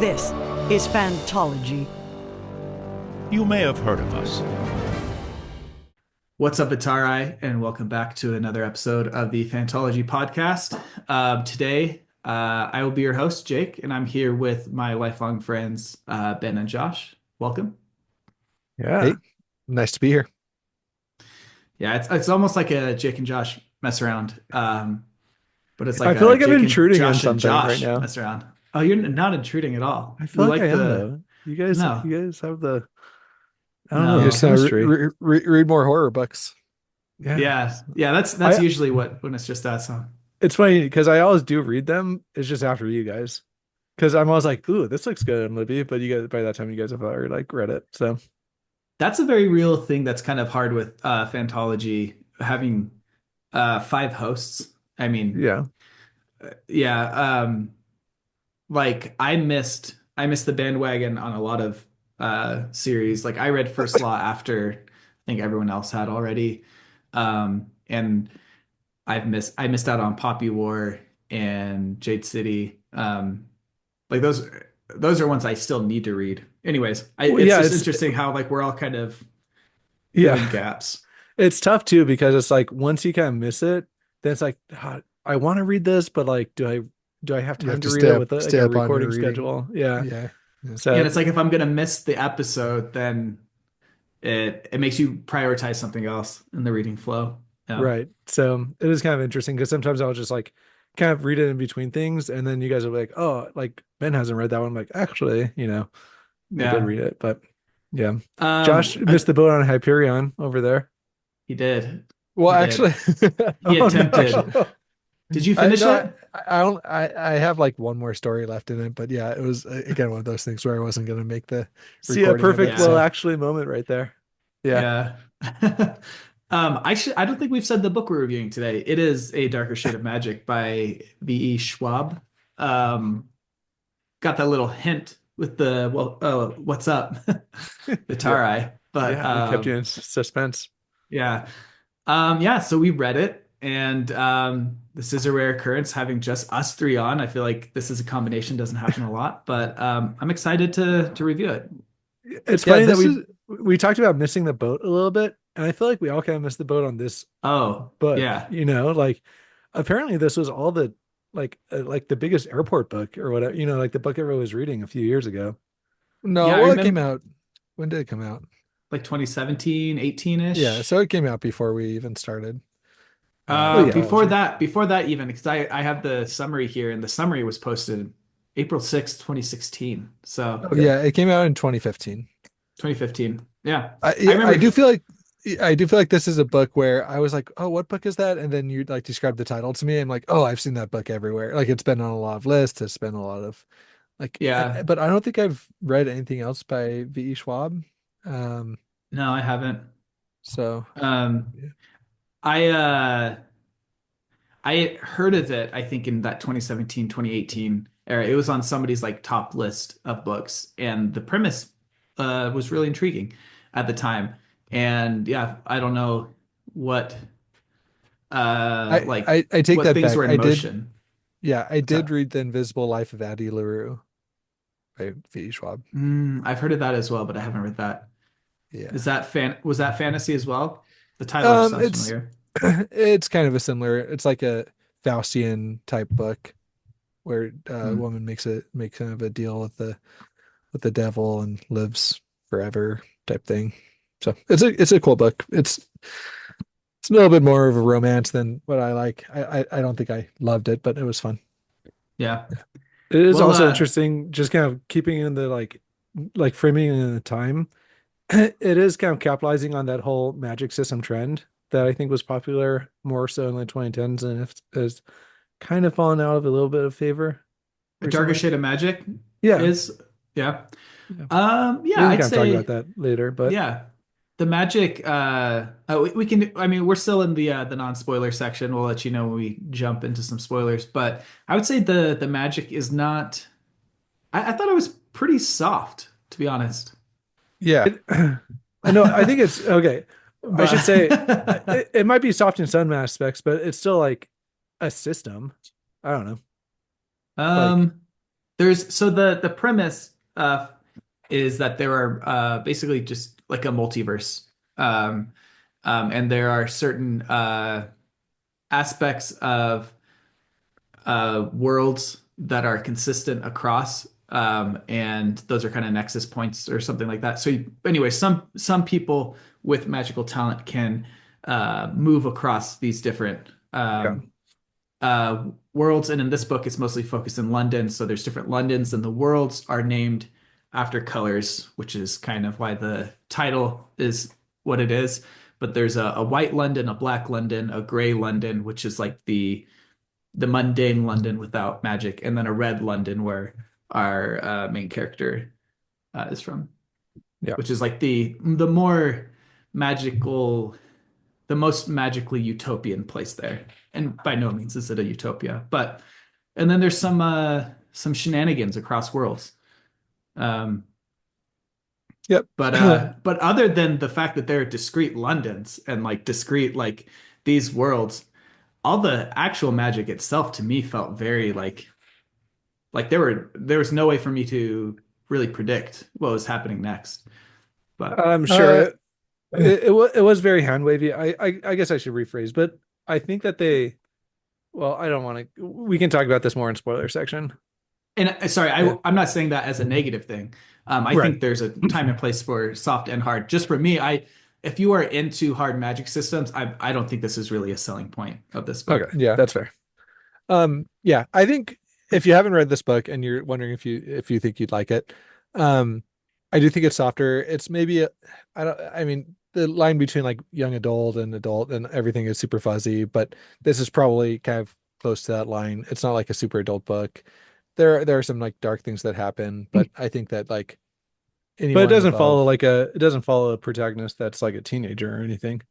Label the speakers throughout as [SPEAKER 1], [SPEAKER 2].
[SPEAKER 1] This is Fantology.
[SPEAKER 2] You may have heard of us.
[SPEAKER 3] What's up, Atari, and welcome back to another episode of the Fantology podcast. Today, I will be your host, Jake, and I'm here with my lifelong friends, Ben and Josh. Welcome.
[SPEAKER 4] Yeah.
[SPEAKER 5] Hey, nice to be here.
[SPEAKER 3] Yeah, it's almost like a Jake and Josh mess around, but it's like
[SPEAKER 4] I feel like I'm
[SPEAKER 3] Jake and
[SPEAKER 4] intruding on
[SPEAKER 3] Josh and
[SPEAKER 4] something right
[SPEAKER 3] Josh
[SPEAKER 4] now.
[SPEAKER 3] mess around. Oh, you're not intruding at all.
[SPEAKER 4] I feel
[SPEAKER 3] You
[SPEAKER 4] like I am
[SPEAKER 3] the
[SPEAKER 4] though. You guys
[SPEAKER 3] No.
[SPEAKER 4] have the I don't
[SPEAKER 3] No.
[SPEAKER 4] know,
[SPEAKER 5] You
[SPEAKER 4] the
[SPEAKER 5] just gotta
[SPEAKER 4] chemistry.
[SPEAKER 5] read more horror books.
[SPEAKER 3] yeah. That's
[SPEAKER 4] I-
[SPEAKER 3] usually when it's just us. Huh?
[SPEAKER 4] It's funny because I always do read them. It's just after you guys. Because I'm always like, ooh, this looks good in Libby, but you guys by that time you guys have already like read it. So
[SPEAKER 3] That's a very real thing that's kind of hard with Fantology having 5 hosts. I mean,
[SPEAKER 4] yeah.
[SPEAKER 3] yeah, like I missed the bandwagon on a lot of series. Like I read First Law after I think everyone else had already. And I missed out on Poppy War and Jade City. Like those are ones I still need to read. Anyways, it's interesting how like we're all kind of filling
[SPEAKER 4] Yeah.
[SPEAKER 3] gaps.
[SPEAKER 4] It's tough too because it's like once you kind of miss it, then it's like I want to read this, but like do I have
[SPEAKER 5] You have
[SPEAKER 4] time
[SPEAKER 5] to
[SPEAKER 4] to read
[SPEAKER 5] stay
[SPEAKER 4] it
[SPEAKER 5] up-
[SPEAKER 4] with like
[SPEAKER 5] stay
[SPEAKER 4] a
[SPEAKER 5] up on your
[SPEAKER 4] recording
[SPEAKER 5] reading.
[SPEAKER 4] schedule? Yeah.
[SPEAKER 5] Yeah.
[SPEAKER 4] So
[SPEAKER 3] And it's like if I'm gonna miss the episode, then it makes you prioritize something else in the reading flow. Yeah.
[SPEAKER 4] right. So it is kind of interesting because sometimes I'll just like kind of read it in between things, and then you guys are like, "Oh, like Ben hasn't read that one." I'm like, actually, I did
[SPEAKER 3] Yeah.
[SPEAKER 4] read it, but yeah. Josh missed
[SPEAKER 3] I-
[SPEAKER 4] the boat on Hyperion over there.
[SPEAKER 3] He did.
[SPEAKER 5] Well,
[SPEAKER 3] He did.
[SPEAKER 5] actually,
[SPEAKER 3] He
[SPEAKER 4] Oh,
[SPEAKER 3] attempted.
[SPEAKER 4] no.
[SPEAKER 3] Did you finish
[SPEAKER 5] no,
[SPEAKER 3] it?
[SPEAKER 5] I don't. I have like one more story left in it, but yeah, it was again one of those things where I wasn't going to make the
[SPEAKER 4] See a
[SPEAKER 5] recording of
[SPEAKER 4] perfect
[SPEAKER 5] it,
[SPEAKER 3] well,
[SPEAKER 4] well
[SPEAKER 5] so-
[SPEAKER 4] actually moment right there. Yeah.
[SPEAKER 3] Yeah. I don't think we've said the book we're reviewing today. It is A Darker Shade of Magic by V.E. Schwab. Got that little hint with the what's up, the Tarai. But
[SPEAKER 4] Yeah, we kept you in suspense.
[SPEAKER 3] yeah. Yeah, so we read it, and this is a rare occurrence having just us three on. I feel like this is a combination, doesn't happen a lot, but I'm excited to review it.
[SPEAKER 4] It's
[SPEAKER 5] Yeah,
[SPEAKER 4] funny that
[SPEAKER 5] this
[SPEAKER 4] we talked about missing the boat a little bit, and I feel like we all kind of missed the boat on this
[SPEAKER 3] Oh,
[SPEAKER 4] book.
[SPEAKER 3] yeah.
[SPEAKER 4] Like apparently this was all the like the biggest airport book or whatever, like the book everyone was reading a few years ago.
[SPEAKER 5] No,
[SPEAKER 3] Yeah, I
[SPEAKER 5] well, it
[SPEAKER 3] remember-
[SPEAKER 5] came out. When did it come out?
[SPEAKER 3] Like 2017, 18-ish.
[SPEAKER 5] Yeah, so it came out before we even started.
[SPEAKER 4] yeah.
[SPEAKER 3] Before that even, because I have the summary here, and the summary was posted April 6th, 2016. So
[SPEAKER 4] Okay.
[SPEAKER 5] Yeah, it came out in 2015.
[SPEAKER 3] 2015. Yeah.
[SPEAKER 5] I
[SPEAKER 3] remember-
[SPEAKER 5] I do feel like this is a book where I was like, oh, what book is that? And then you like described the title to me. I'm like, oh, I've seen that book everywhere. Like it's been on a lot of lists. It's been a lot of like,
[SPEAKER 3] Yeah.
[SPEAKER 5] but I don't think I've read anything else by V.E. Schwab.
[SPEAKER 3] No, I haven't.
[SPEAKER 5] So
[SPEAKER 3] Yeah. I heard of it, I think in that 2017, 2018 era. It was on somebody's like top list of books, and the premise was really intriguing at the time. And yeah, I don't know what
[SPEAKER 5] I take
[SPEAKER 3] what
[SPEAKER 5] that
[SPEAKER 3] things
[SPEAKER 5] back.
[SPEAKER 3] were in
[SPEAKER 5] I did,
[SPEAKER 3] motion.
[SPEAKER 5] yeah, I did
[SPEAKER 3] up?
[SPEAKER 5] read The Invisible Life of Addie LaRue by V.E. Schwab.
[SPEAKER 3] I've heard of that as well, but I haven't read that.
[SPEAKER 5] Yeah.
[SPEAKER 3] Was that fantasy as well? The title sounds
[SPEAKER 5] It's
[SPEAKER 3] familiar.
[SPEAKER 5] it's kind of a similar. It's like a Faustian type book where a woman makes kind of a deal with the devil and lives forever type thing. So it's a cool book. It's a little bit more of a romance than what I like. I don't think I loved it, but it was fun.
[SPEAKER 3] Yeah.
[SPEAKER 4] It is
[SPEAKER 3] Well,
[SPEAKER 4] also interesting, just kind of keeping in the like framing in the time. It is kind of capitalizing on that whole magic system trend that I think was popular more so in the 2010s, and it has kind of fallen out of a little bit of favor.
[SPEAKER 3] A Darker
[SPEAKER 4] recently.
[SPEAKER 3] Shade of Magic
[SPEAKER 4] Yeah.
[SPEAKER 3] is yeah.
[SPEAKER 4] Yeah.
[SPEAKER 3] Yeah,
[SPEAKER 4] We
[SPEAKER 3] I'd
[SPEAKER 4] can
[SPEAKER 3] say
[SPEAKER 4] talk about that later, but
[SPEAKER 3] yeah. The magic we can I mean we're still in the non-spoiler section. We'll let you know when we jump into some spoilers, but I would say the magic is not I thought it was pretty soft, to be honest.
[SPEAKER 5] Yeah.
[SPEAKER 4] I know I think it's okay. I should say
[SPEAKER 3] But-
[SPEAKER 4] it might be soft in some aspects, but it's still like a system. I don't know.
[SPEAKER 3] um There's so the premise is that there are basically just like a multiverse, um, and there are certain aspects of worlds that are consistent across, and those are kind of nexus points or something like that. So anyway, some people with magical talent can move across these different
[SPEAKER 4] Yeah.
[SPEAKER 3] worlds. And in this book, it's mostly focused in London. So there's different Londons, and the worlds are named after colors, which is kind of why the title is what it is. But there's a white London, a black London, a gray London, which is like the mundane London without magic, and then a red London where our main character is from,
[SPEAKER 4] Yeah.
[SPEAKER 3] which is like the more magical, the most magically utopian place there. And by no means is it a utopia, but and then there's some shenanigans across worlds. Um,
[SPEAKER 5] Yep.
[SPEAKER 3] but other than the fact that there are discrete Londons and like discrete like these worlds, all the actual magic itself to me felt very like there was no way for me to really predict what was happening next. But
[SPEAKER 4] I'm
[SPEAKER 5] Uh,
[SPEAKER 4] sure it was very hand wavy. I guess I should rephrase, but I think that they. Well, I don't want to. We can talk about this more in spoiler section.
[SPEAKER 3] and sorry,
[SPEAKER 4] Yeah.
[SPEAKER 3] I'm not saying that as a negative thing. I
[SPEAKER 4] Right.
[SPEAKER 3] think there's a time and place for soft and hard. Just for me, I if you are into hard magic systems, I don't think this is really a selling point of this book.
[SPEAKER 4] Okay.
[SPEAKER 5] yeah.
[SPEAKER 4] That's fair.
[SPEAKER 5] Yeah, I think if you haven't read this book and you're wondering if you think you'd like it, um, I do think it's softer. It's maybe I mean, the line between like young adult and everything is super fuzzy, but this is probably kind of close to that line. It's not like a super adult book. There are some like dark things that happen, but I think that like
[SPEAKER 4] But
[SPEAKER 5] anyone above.
[SPEAKER 4] it doesn't follow a protagonist that's like a teenager or anything.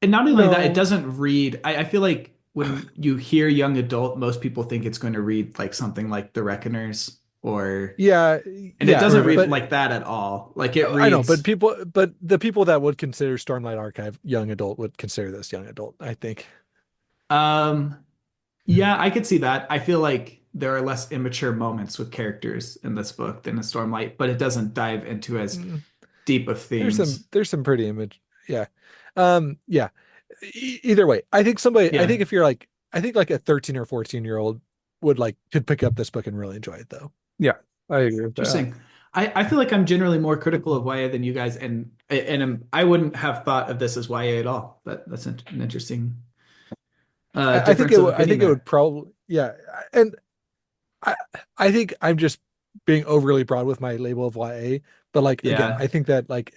[SPEAKER 3] And not only that, it
[SPEAKER 5] No.
[SPEAKER 3] doesn't read. I feel like when you hear young adult, most people think it's going to read like something like The Reckoners or,
[SPEAKER 5] Yeah,
[SPEAKER 3] and it
[SPEAKER 5] yeah,
[SPEAKER 3] doesn't read
[SPEAKER 5] but
[SPEAKER 3] like that at all. Like it
[SPEAKER 5] I know,
[SPEAKER 3] reads,
[SPEAKER 5] but the people that would consider Stormlight Archive young adult would consider this young adult, I think.
[SPEAKER 3] um, yeah, I could see that. I feel like there are less immature moments with characters in this book than in Stormlight, but it doesn't dive into as
[SPEAKER 5] Mm,
[SPEAKER 3] deep of themes.
[SPEAKER 5] there's some pretty image. Yeah. Yeah. Either way, I
[SPEAKER 3] Yeah,
[SPEAKER 5] think if you're like I think like a 13 or 14-year-old would like could pick up this book and really enjoy it though.
[SPEAKER 4] Yeah, I agree with that.
[SPEAKER 3] interesting. I feel like I'm generally more critical of YA than you guys, and I wouldn't have thought of this as YA at all. But that's an interesting difference of
[SPEAKER 5] I
[SPEAKER 3] opinion
[SPEAKER 5] think it would
[SPEAKER 3] there.
[SPEAKER 5] probably yeah. And I I think I'm just being overly broad with my label of YA, but like again,
[SPEAKER 3] Yeah,
[SPEAKER 5] I think that like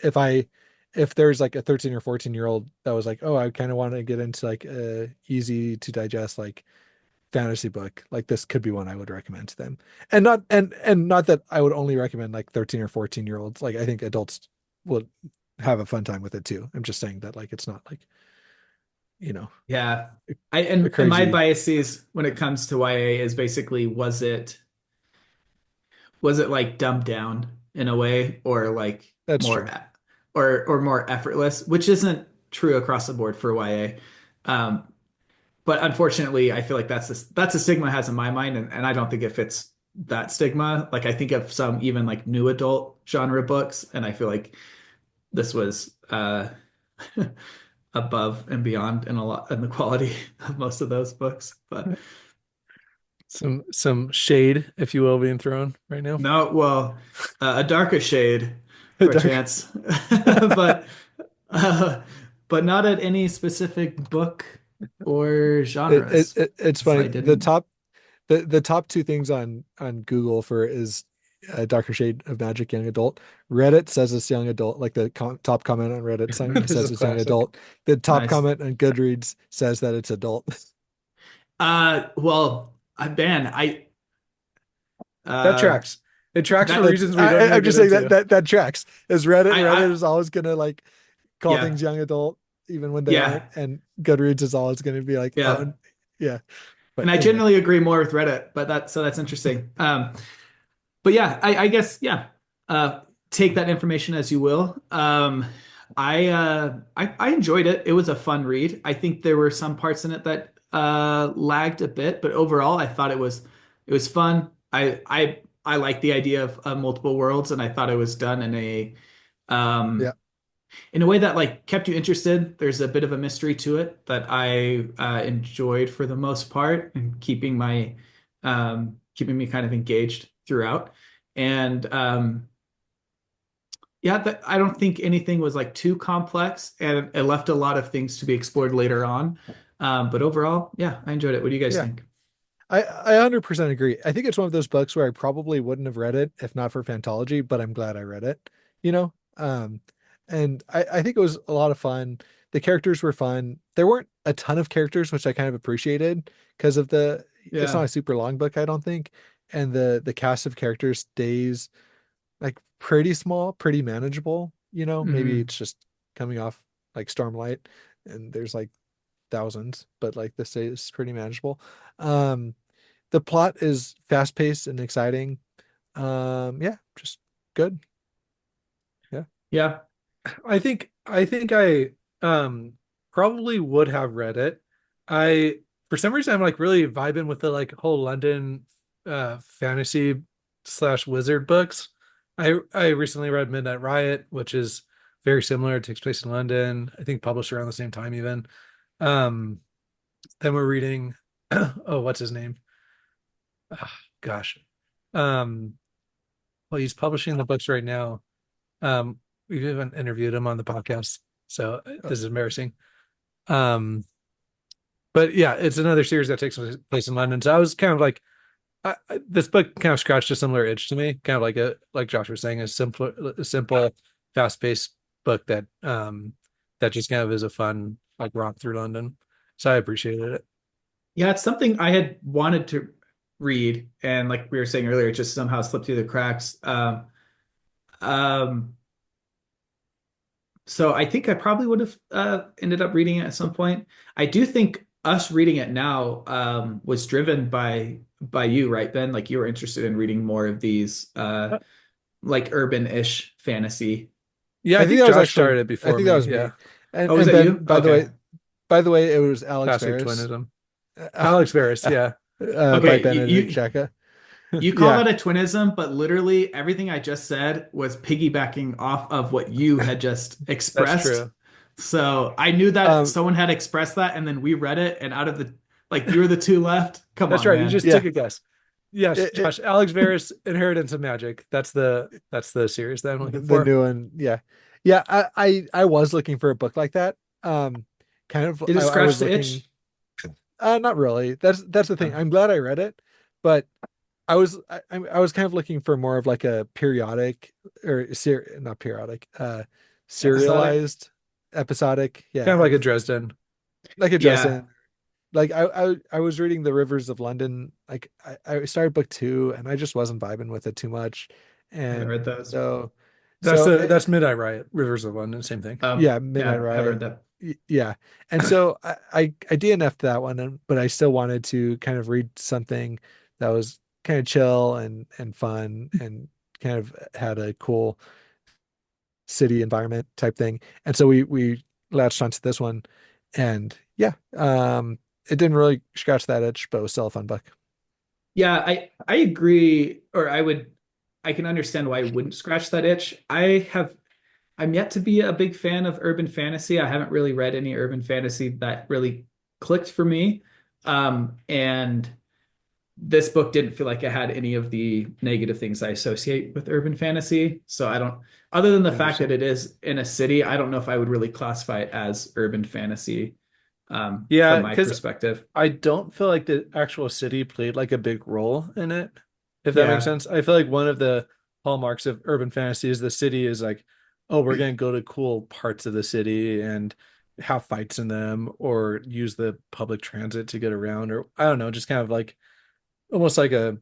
[SPEAKER 5] if there's like a 13 or 14-year-old that was like, "Oh, I kind of want to get into like a easy to digest like fantasy book," like this could be one I would recommend to them. And not that I would only recommend like 13 or 14-year-olds. Like I think adults would have a fun time with it too. I'm just saying that like it's not like, you know,
[SPEAKER 3] yeah.
[SPEAKER 5] a
[SPEAKER 3] And my
[SPEAKER 5] crazy.
[SPEAKER 3] biases when it comes to YA is basically was it like dumbed down in a way or like
[SPEAKER 5] That's
[SPEAKER 3] more
[SPEAKER 5] true.
[SPEAKER 3] or more effortless, which isn't true across the board for YA. But unfortunately, I feel like that's a stigma it has in my mind, and I don't think it fits that stigma. Like I think of some even like new adult genre books, and I feel like this was above and beyond in a lot in the quality of most of those books. But
[SPEAKER 4] Some shade, if you will, being thrown right now.
[SPEAKER 3] no, well, a darker shade, perchance, but uh, but not at any specific book or genres.
[SPEAKER 5] It's
[SPEAKER 3] So
[SPEAKER 5] funny.
[SPEAKER 3] I didn't.
[SPEAKER 5] The top two things on Google for is Darker Shade of Magic young adult. Reddit says it's young adult, like the top comment on Reddit
[SPEAKER 4] This
[SPEAKER 5] says
[SPEAKER 4] is
[SPEAKER 5] it's young
[SPEAKER 4] classic.
[SPEAKER 5] adult. The top
[SPEAKER 3] Nice.
[SPEAKER 5] comment on Goodreads says that it's adult.
[SPEAKER 3] Well, Ben,
[SPEAKER 4] That
[SPEAKER 3] uh,
[SPEAKER 4] tracks. It tracks for
[SPEAKER 3] that
[SPEAKER 5] That's
[SPEAKER 4] reasons we don't need to
[SPEAKER 5] I'm
[SPEAKER 4] get
[SPEAKER 5] just saying
[SPEAKER 4] into.
[SPEAKER 5] that tracks. Is Reddit
[SPEAKER 3] I,
[SPEAKER 5] is always gonna like call
[SPEAKER 3] yeah,
[SPEAKER 5] things young adult even when they aren't,
[SPEAKER 3] yeah,
[SPEAKER 5] and Goodreads is always gonna be like,
[SPEAKER 3] yeah.
[SPEAKER 5] oh yeah. But
[SPEAKER 3] And I
[SPEAKER 5] anyway,
[SPEAKER 3] generally agree more with Reddit, but that's interesting. But yeah, I guess yeah. Uh, take that information as you will. I enjoyed it. It was a fun read. I think there were some parts in it that lagged a bit, but overall, I thought it was fun. I like the idea of multiple worlds, and I thought it was done
[SPEAKER 5] Yeah.
[SPEAKER 3] um, in a way that like kept you interested. There's a bit of a mystery to it that I enjoyed for the most part, and keeping me kind of engaged throughout. And yeah, I don't think anything was like too complex, and it left a lot of things to be explored later on. But overall, yeah, I enjoyed it. What do you guys
[SPEAKER 5] Yeah.
[SPEAKER 3] think?
[SPEAKER 5] I 100% agree. I think it's one of those books where I probably wouldn't have read it if not for Fantology, but I'm glad I read it, you know? And I think it was a lot of fun. The characters were fun. There weren't a ton of characters, which I kind of appreciated because of it's not
[SPEAKER 3] Yeah.
[SPEAKER 5] a super long book, I don't think. And the cast of characters stays like pretty small, pretty manageable, you know? Maybe
[SPEAKER 3] Hmm.
[SPEAKER 5] it's just coming off like Stormlight and there's like thousands, but like this is pretty manageable. Um, the plot is fast paced and exciting. Yeah, just good. Yeah.
[SPEAKER 3] Yeah.
[SPEAKER 4] I think I probably would have read it. I For some reason I'm like really vibing with the like whole London fantasy slash wizard books. I recently read Midnight Riot, which is very similar. It takes place in London. I think published around the same time even. Um then we're reading oh, what's his name? Ah, gosh. Um well, he's publishing the books right now. Um, we haven't interviewed him on the podcast, so
[SPEAKER 5] Uh,
[SPEAKER 4] this is embarrassing. Um, but yeah, it's another series that takes place in London. So I was kind of like, this book kind of scratched a similar itch to me, kind of like Josh was saying, a simple, fast-paced book that just kind of is a fun like romp through London. So I appreciated it.
[SPEAKER 3] Yeah, it's something I had wanted to read, and like we were saying earlier, it just somehow slipped through the cracks. Um, so I think I probably would have ended up reading it at some point. I do think us reading it now was driven by you, right, Ben? Like you were interested in reading more of these like urban-ish fantasy.
[SPEAKER 4] Yeah,
[SPEAKER 5] I
[SPEAKER 4] I
[SPEAKER 5] think
[SPEAKER 4] think
[SPEAKER 5] that was
[SPEAKER 4] Josh
[SPEAKER 5] actually
[SPEAKER 4] started it
[SPEAKER 5] I
[SPEAKER 4] before
[SPEAKER 5] think that
[SPEAKER 4] me.
[SPEAKER 5] was me.
[SPEAKER 4] Yeah,
[SPEAKER 3] Oh, was
[SPEAKER 5] And
[SPEAKER 3] that
[SPEAKER 5] Ben,
[SPEAKER 3] you? Okay.
[SPEAKER 5] by the way, it was Alex
[SPEAKER 4] classic
[SPEAKER 5] Ferris,
[SPEAKER 4] twinism.
[SPEAKER 5] uh,
[SPEAKER 4] Alex Ferris. Yeah,
[SPEAKER 5] by
[SPEAKER 3] Okay,
[SPEAKER 5] Benedict Jacka.
[SPEAKER 3] you call
[SPEAKER 5] Yeah,
[SPEAKER 3] that a twinism, but literally everything I just said was piggybacking off of what you had just
[SPEAKER 4] that's
[SPEAKER 3] expressed.
[SPEAKER 4] true.
[SPEAKER 3] So I knew that
[SPEAKER 5] um,
[SPEAKER 3] someone had expressed that, and then we read it, and out of the like you were the two left. Come
[SPEAKER 4] That's
[SPEAKER 3] on,
[SPEAKER 4] right. You
[SPEAKER 3] man.
[SPEAKER 4] just
[SPEAKER 5] yeah.
[SPEAKER 4] took a guess. Yes,
[SPEAKER 5] It,
[SPEAKER 4] Josh. Alex Varys, Inheritance of Magic. That's the series that I'm looking
[SPEAKER 5] the
[SPEAKER 4] for.
[SPEAKER 5] new one, yeah, yeah. I was looking for a book like that. Um, kind of.
[SPEAKER 3] Did it
[SPEAKER 5] I
[SPEAKER 3] scratch
[SPEAKER 5] was
[SPEAKER 3] the
[SPEAKER 5] looking.
[SPEAKER 3] itch?
[SPEAKER 5] Not really. That's the thing.
[SPEAKER 3] Oh,
[SPEAKER 5] I'm glad I read it, but I was kind of looking for more of like a periodic or not periodic,
[SPEAKER 3] episodic?
[SPEAKER 5] serialized episodic.
[SPEAKER 4] Kind
[SPEAKER 5] Yeah,
[SPEAKER 4] of like a Dresden.
[SPEAKER 5] like a
[SPEAKER 3] Yeah,
[SPEAKER 5] Dresden. Like I was reading The Rivers of London. Like I started book two and I just wasn't vibing with it too much,
[SPEAKER 3] I haven't
[SPEAKER 5] and
[SPEAKER 3] read those.
[SPEAKER 5] so
[SPEAKER 4] That's
[SPEAKER 5] so
[SPEAKER 4] the that's Midnight Riot. Rivers of London. Same thing.
[SPEAKER 5] yeah, Midnight
[SPEAKER 3] Yeah, I haven't read
[SPEAKER 5] Riot.
[SPEAKER 3] that.
[SPEAKER 5] Yeah. And so I DNF'd that one, but I still wanted to kind of read something that was kind of chill and fun and kind of had a cool city environment type thing. And so we latched onto this one, and yeah, it didn't really scratch that itch, but it was still a fun book.
[SPEAKER 3] Yeah, I agree, or I can understand why I wouldn't scratch that itch. I'm yet to be a big fan of urban fantasy. I haven't really read any urban fantasy that really clicked for me. And this book didn't feel like it had any of the negative things I associate with urban fantasy. So I don't, other than the fact that
[SPEAKER 4] Interesting.
[SPEAKER 3] it is in a city, I don't know if I would really classify it as urban fantasy, from
[SPEAKER 4] Yeah,
[SPEAKER 3] my
[SPEAKER 4] because
[SPEAKER 3] perspective.
[SPEAKER 4] I don't feel like the actual city played like a big role in it, if that makes
[SPEAKER 3] Yeah.
[SPEAKER 4] sense. I feel like one of the hallmarks of urban fantasy is the city is like, oh, we're gonna go to cool parts of the city and have fights in them or use the public transit to get around, or I don't know, just kind of like almost like a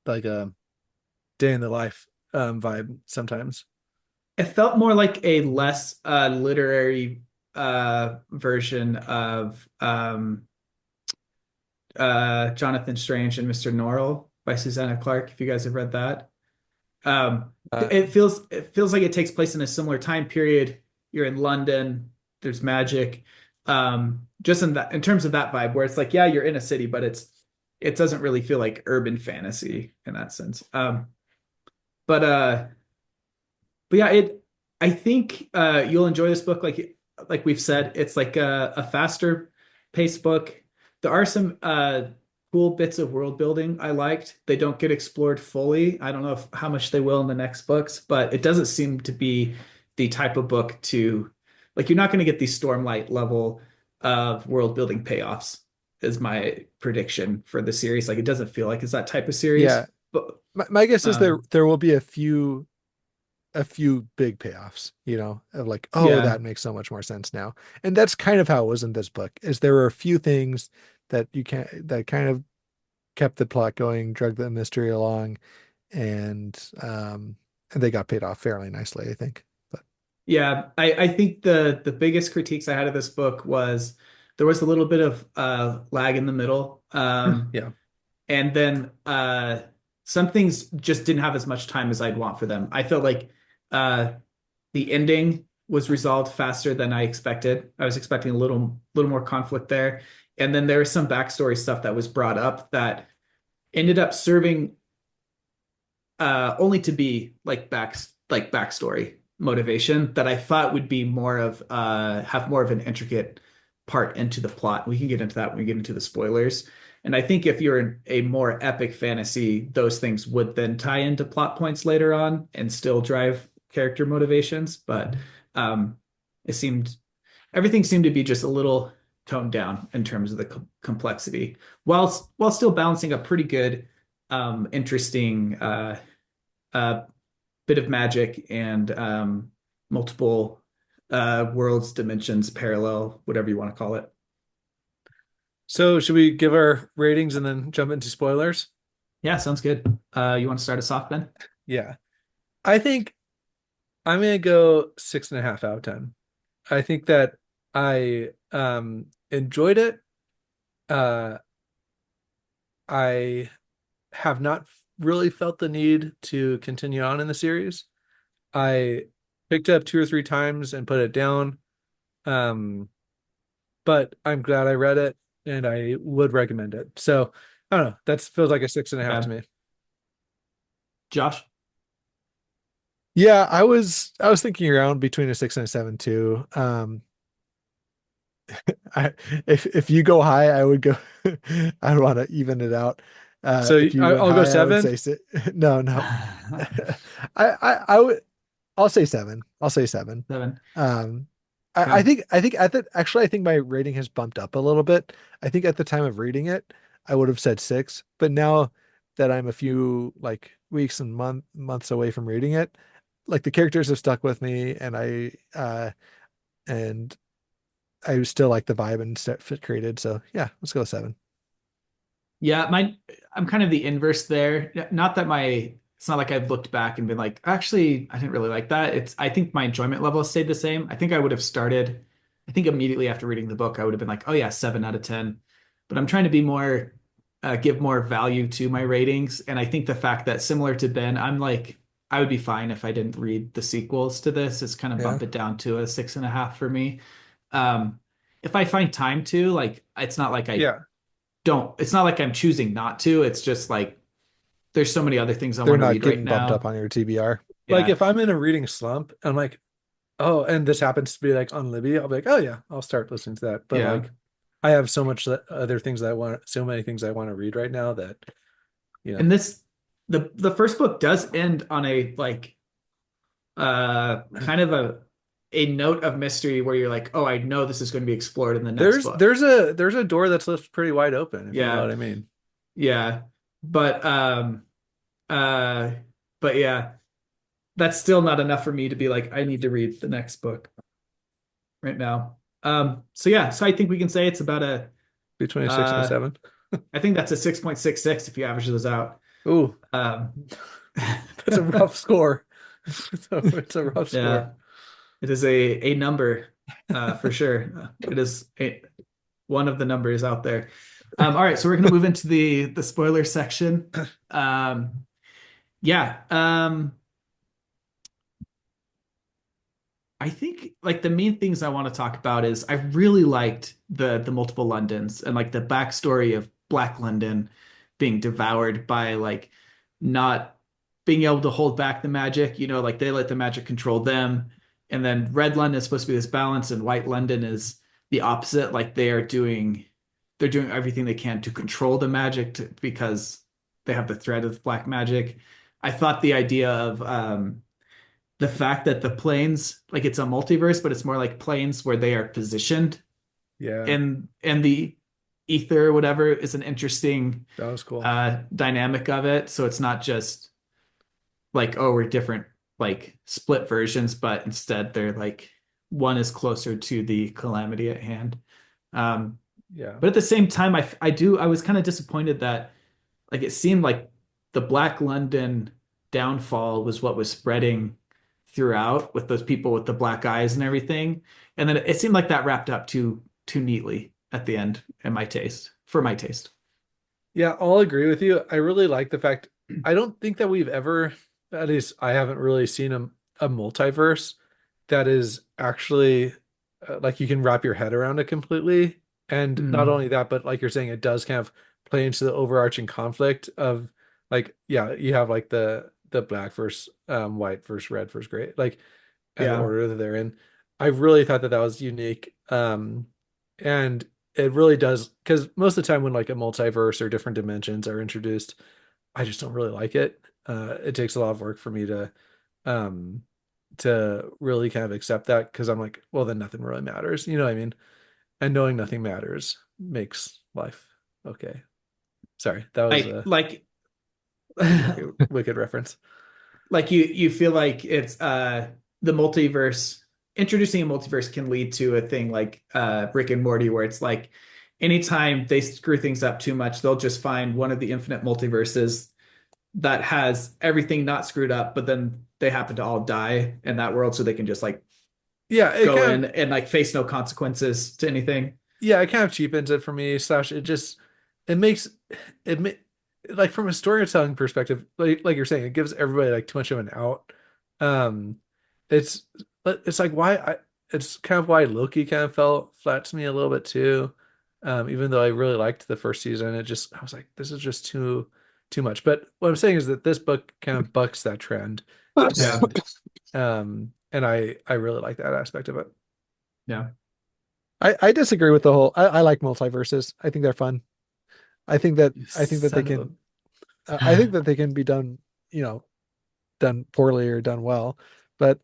[SPEAKER 4] day in the life vibe sometimes.
[SPEAKER 3] It felt more like a less literary version of Jonathan Strange and Mr. Norrell by Susanna Clark, if you guys have read that.
[SPEAKER 5] Uh,
[SPEAKER 3] It feels like it takes place in a similar time period. You're in London, there's magic. Just in terms of that vibe, where it's like, yeah, you're in a city, but it doesn't really feel like urban fantasy in that sense. But uh but yeah, it I think you'll enjoy this book like we've said. It's like a faster paced book. There are some cool bits of world building I liked. They don't get explored fully. I don't know how much they will in the next books, but it doesn't seem to be the type of book to like you're not going to get the Stormlight level of world building payoffs is my prediction for the series. Like it doesn't feel like it's that type of
[SPEAKER 5] Yeah.
[SPEAKER 3] series. But
[SPEAKER 5] My guess is
[SPEAKER 3] um
[SPEAKER 5] there will be a few big payoffs, of like, oh,
[SPEAKER 3] yeah.
[SPEAKER 5] that makes so much more sense now. And that's kind of how it was in this book, is there were a few things that kind of kept the plot going, drug the mystery along, and they got paid off fairly nicely, I think. But
[SPEAKER 3] Yeah, I think the biggest critiques I had of this book was there was a little bit of lag in the middle.
[SPEAKER 4] Yeah.
[SPEAKER 3] And then some things just didn't have as much time as I'd want for them. I felt like uh the ending was resolved faster than I expected. I was expecting a little more conflict there. And then there was some backstory stuff that was brought up that ended up serving only to be like backstory motivation that I thought would be more of have more of an intricate part into the plot. We can get into that when we get into the spoilers. And I think if you're in a more epic fantasy, those things would then tie into plot points later on and still drive character motivations. But um, it seemed everything seemed to be just a little toned down in terms of the complexity, while still balancing a pretty good, interesting uh, bit of magic and multiple worlds, dimensions, parallel, whatever you want to call it.
[SPEAKER 4] So should we give our ratings and then jump into spoilers?
[SPEAKER 3] Yeah, sounds good. You want to start us off, Ben?
[SPEAKER 4] Yeah. I think I'm gonna go 6.5 out of 10. I think that I enjoyed it. Uh I have not really felt the need to continue on in the series. I picked it up 2 or 3 times and put it down. Um, but I'm glad I read it and I would recommend it. So I don't know. That feels like a 6.5 to
[SPEAKER 3] Yeah.
[SPEAKER 4] me.
[SPEAKER 3] Josh?
[SPEAKER 5] yeah, I was thinking around between a 6 and a 7 too. I if you go high, I would go. I want to even it out.
[SPEAKER 4] So
[SPEAKER 5] If you went
[SPEAKER 4] I'll go
[SPEAKER 5] high, I would
[SPEAKER 4] 7.
[SPEAKER 5] say no, no. I would. I'll say 7. I'll say 7.
[SPEAKER 3] 7.
[SPEAKER 5] Um, I
[SPEAKER 3] Okay.
[SPEAKER 5] think at the actually I think my rating has bumped up a little bit. I think at the time of reading it, I would have said 6, but now that I'm a few like weeks and months away from reading it, like the characters have stuck with me, and I still like the vibe and set fit created. So yeah, let's go 7.
[SPEAKER 3] Yeah, I'm kind of the inverse there. Not that it's not like I've looked back and been like, actually, I didn't really like that. I think my enjoyment level has stayed the same. I think I would have started, I think immediately after reading the book, I would have been like, oh yeah, 7 out of 10. But I'm trying to be more, give more value to my ratings. And I think the fact that similar to Ben, I'm like, I would be fine if I didn't read the sequels to this. It's kind of
[SPEAKER 5] Yeah.
[SPEAKER 3] bump it down to a 6.5 for me. Um, if I find time to, like,
[SPEAKER 4] Yeah.
[SPEAKER 3] it's not like I'm choosing not to. It's just like there's so many other things I
[SPEAKER 5] They're
[SPEAKER 3] want to
[SPEAKER 5] not
[SPEAKER 3] read right
[SPEAKER 5] getting bumped up
[SPEAKER 3] now.
[SPEAKER 5] on your TBR.
[SPEAKER 4] Like
[SPEAKER 3] Yeah.
[SPEAKER 4] if I'm in a reading slump, I'm like, oh, and this happens to be like on Libby, I'll be like, oh yeah, I'll start listening to that. But
[SPEAKER 3] Yeah.
[SPEAKER 4] like I have other things that I want, so many things I want to read right now that, you know.
[SPEAKER 3] And the first book does end on a like kind of a note of mystery where you're like, oh, I know this is going to be explored in the next
[SPEAKER 4] There's
[SPEAKER 3] book.
[SPEAKER 4] there's a door that's left pretty wide open, if you know
[SPEAKER 3] Yeah.
[SPEAKER 4] what I mean.
[SPEAKER 3] Yeah. But uh but yeah, that's still not enough for me to be like, I need to read the next book right now. So yeah, so I think we can say it's about a
[SPEAKER 4] Between a 6 and a
[SPEAKER 3] uh
[SPEAKER 4] 7.
[SPEAKER 3] I think that's a 6.66 if you average those out.
[SPEAKER 4] Ooh,
[SPEAKER 3] Um,
[SPEAKER 4] that's a rough score. It's a rough
[SPEAKER 3] yeah,
[SPEAKER 4] score.
[SPEAKER 3] it is a number for sure. It is one of the numbers out there. All right, so we're gonna move into the spoiler section. Yeah, I think like the main things I want to talk about is I really liked the multiple Londons and like the backstory of Black London. being devoured by like not being able to hold back the magic, like they let the magic control them. And then Red London is supposed to be this balance, and White London is the opposite. Like they're doing everything they can to control the magic because they have the threat of black magic. I thought the idea of the fact that the planes, like it's a multiverse, but it's more like planes where they are positioned
[SPEAKER 4] Yeah,
[SPEAKER 3] in the ether or whatever, is an interesting
[SPEAKER 4] that was cool.
[SPEAKER 3] dynamic of it. So it's not just like, oh, we're different like split versions, but instead they're like one is closer to the calamity at hand. Um,
[SPEAKER 4] Yeah.
[SPEAKER 3] but at the same time, I was kind of disappointed that like it seemed like the Black London downfall was what was spreading throughout with those people with the black eyes and everything. And then it seemed like that wrapped up too neatly at the end for my taste.
[SPEAKER 4] Yeah, I'll agree with you. I really like the fact I don't think that we've ever, at least I haven't really seen a multiverse that is actually like you can wrap your head around it completely. And not
[SPEAKER 3] Mm.
[SPEAKER 4] only that, but like you're saying, it does kind of play into the overarching conflict of like, yeah, you have like the black versus white versus red versus gray, like and the
[SPEAKER 3] Yeah.
[SPEAKER 4] order that they're in. I really thought that that was unique. And it really does, because most of the time when like a multiverse or different dimensions are introduced, I just don't really like it. It takes a lot of work for me um to really kind of accept that, because I'm like, well, then nothing really matters. You know what I mean? And knowing nothing matters makes life okay. Sorry, that was
[SPEAKER 3] Like
[SPEAKER 4] a
[SPEAKER 3] like
[SPEAKER 4] wicked reference.
[SPEAKER 3] like you feel like it's the multiverse, introducing a multiverse can lead to a thing like Rick and Morty, where it's like anytime they screw things up too much, they'll just find one of the infinite multiverses that has everything not screwed up, but then they happen to all die in that world, so they can just like
[SPEAKER 4] Yeah, it
[SPEAKER 3] go
[SPEAKER 4] kind
[SPEAKER 3] in
[SPEAKER 4] of
[SPEAKER 3] and like face no consequences to anything.
[SPEAKER 4] yeah, it kind of cheapens it for me. Slash, it just it makes it ma- like from a storytelling perspective, like you're saying, it gives everybody like too much of an out. Um, it's it's like why I it's kind of why Loki kind of fell flat to me a little bit too. Even though I really liked the first season, it just I was like, this is just too much. But what I'm saying is that this book kind of bucks that trend,
[SPEAKER 3] Yeah.
[SPEAKER 4] and I really like that aspect of it.
[SPEAKER 3] Yeah.
[SPEAKER 5] I disagree with the whole. I like multiverses. I think they're fun.
[SPEAKER 3] You
[SPEAKER 5] I think that they
[SPEAKER 3] son of
[SPEAKER 5] can. I think that they can be done. You know, done poorly or done well. But